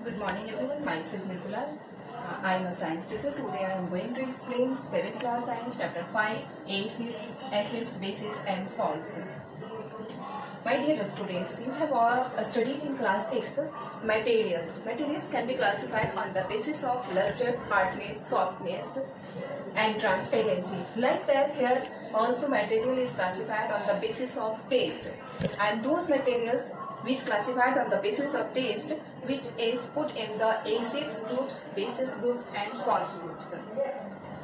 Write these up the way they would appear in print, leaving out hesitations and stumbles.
Good morning everyone, myself Mridula. I am a science teacher. Today I am going to explain 7th class science chapter 5 acids, bases and salts. My dear students, you have all studied in class 6 materials. Materials can be classified on the basis of luster, hardness, softness and transparency. Like that, here also material is classified on the basis of taste, and those materials which classified on the basis of taste, which is put in the acids groups, bases groups and salts groups.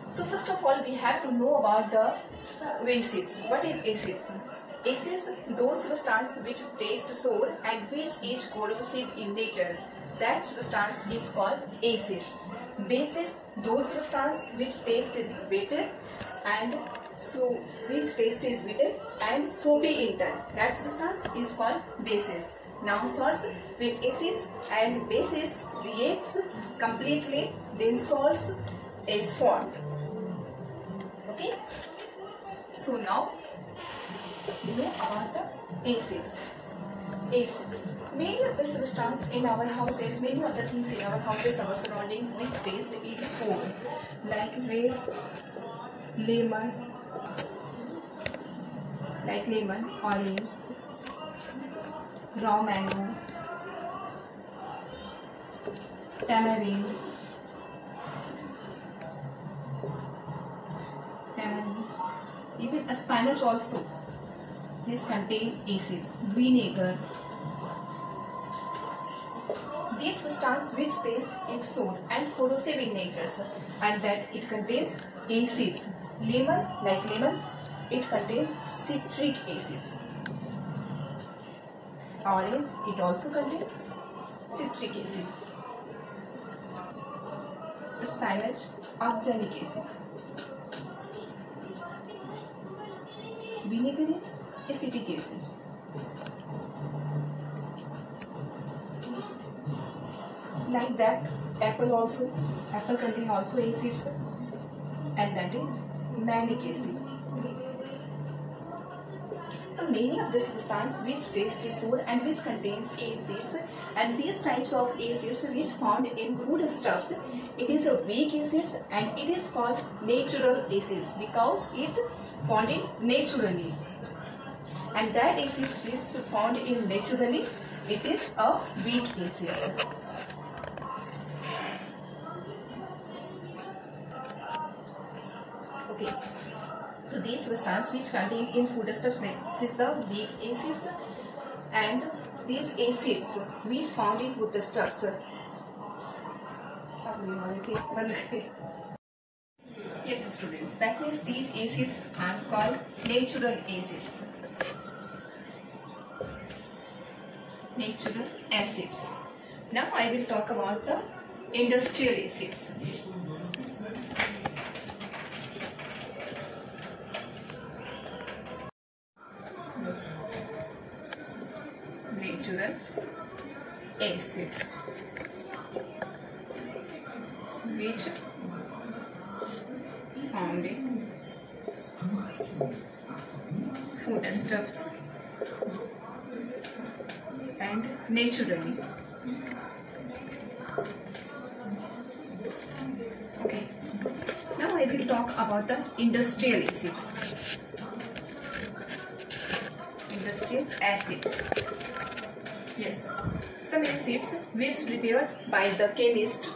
So first of all, we have to know about the acids. What is acids? Acids, those substances which taste sour and which is corrosive in nature. That substance is called acids. Bases, those substances which taste is bitter and soapy in touch. That substance is called bases. Now salts, with acids and bases reacts completely, then salts is formed. Okay. So now you know about the acids. Acids. Many of the substances in our houses, many of the things in our houses, our surroundings, which taste is sour, like lemon, orange, raw mango, tamarind, even spinach also. This contain acids. Vinegar. These substances which taste is sour and corrosive in nature, and that it contains acids. Lemon, it contains citric acids. Orange, it also contains citric acid. Spinach, oxalic acid. Vinegar is acetic acids. Like that, apple contain also acids, and that is malic acid. So many of the substances which taste is sour and which contains acids, and these types of acids which found in foodstuffs, it is a weak acids and it is called natural acids because it found in naturally. And that acids which found in naturally, it is a weak acid. Okay, so these substances which contain in foodstuffs, this is the weak acids, and these acids which found in foodstuffs. Yes, students, that means these acids are called natural acids. Natural acids. Now I will talk about the industrial acids. Natural acids which found in foodstuffs and naturally. Okay. Now I will talk about the industrial acids. Industrial acids. Yes, some acids which prepared by the chemist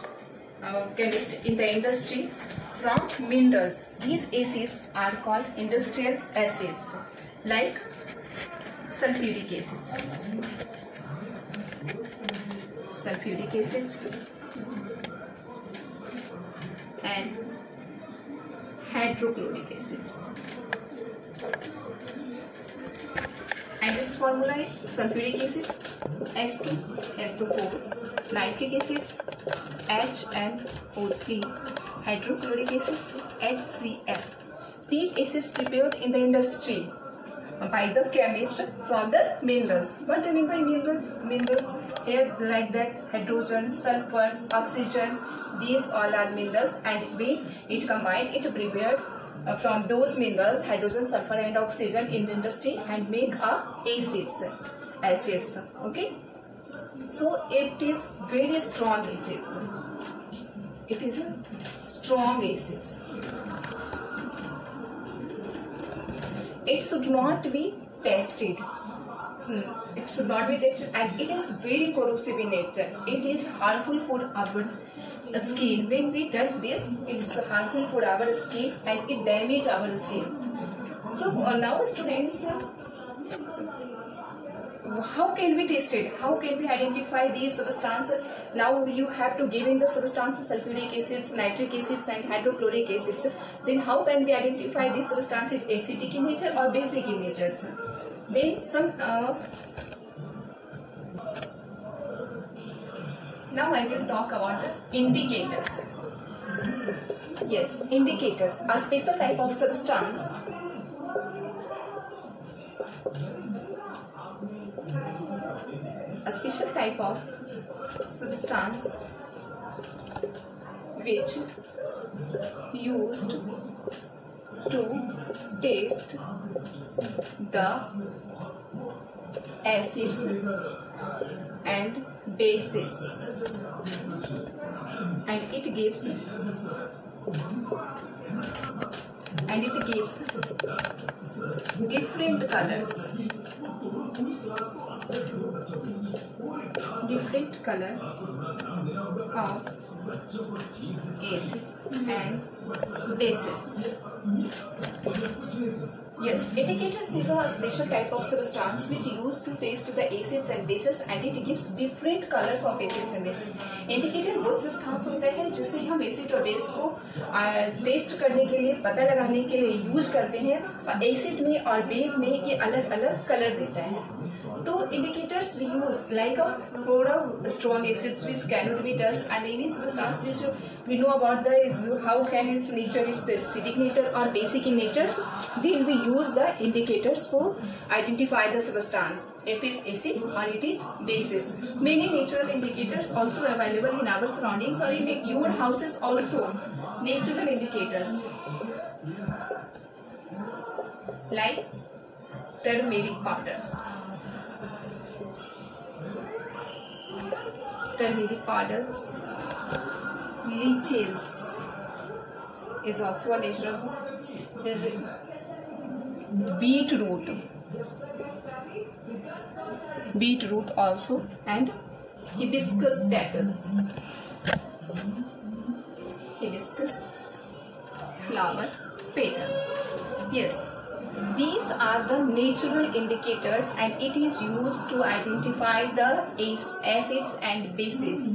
in the industry from minerals. These acids are called industrial acids, like sulfuric acids, and hydrochloric acids. And its formula is sulfuric acids H2SO4, nitric acids HNO3, hydrochloric acids HCl. These acids prepared in the industry by the chemist from the minerals. What do you mean by minerals? Minerals here like that hydrogen, sulfur, oxygen, these all are minerals, and when it combined, it prepared from those minerals, hydrogen, sulfur and oxygen in the industry, and make a acids. Okay. So it is very strong acids. It is a strong acids. It should not be tested. It should not be tested, and it is very corrosive in nature. It is harmful for our skin. When we touch this, it is harmful for our skin and it damages our skin. So now students, how can we test it? How can we identify these substances? Now you have to give in the substances sulfuric acids, nitric acids and hydrochloric acids. Then how can we identify these substances acidic in nature or basic in nature? Then some now I will talk about the indicators. Yes, indicators, a special type of substance which used to test the acids and bases, and it gives different colors, different color of acids and bases. Yes, indicators is a special type of substance which used to test the acids and bases, and it gives different colors of acids and bases. Indicator वो substance होता है जिसे हम acid और base को test करने के लिए, पता लगाने के लिए यूज करते हैं. एसिड में और बेस में ये अलग अलग कलर देता है. तो indicators we use like for strong acids which cannot be touched, and any substance which we know about the how can its nature, its acidic nature or basic in natures, then we use the indicators for identify the substance. It is acid or it is bases. Many natural indicators also available in our surroundings or in your houses also. Natural indicators like turmeric powder. Turmeric powders, leeches is also a natural. Beetroot also, and hibiscus petals, hibiscus flower petals. Yes, these are the natural indicators, and it is used to identify the acids and bases.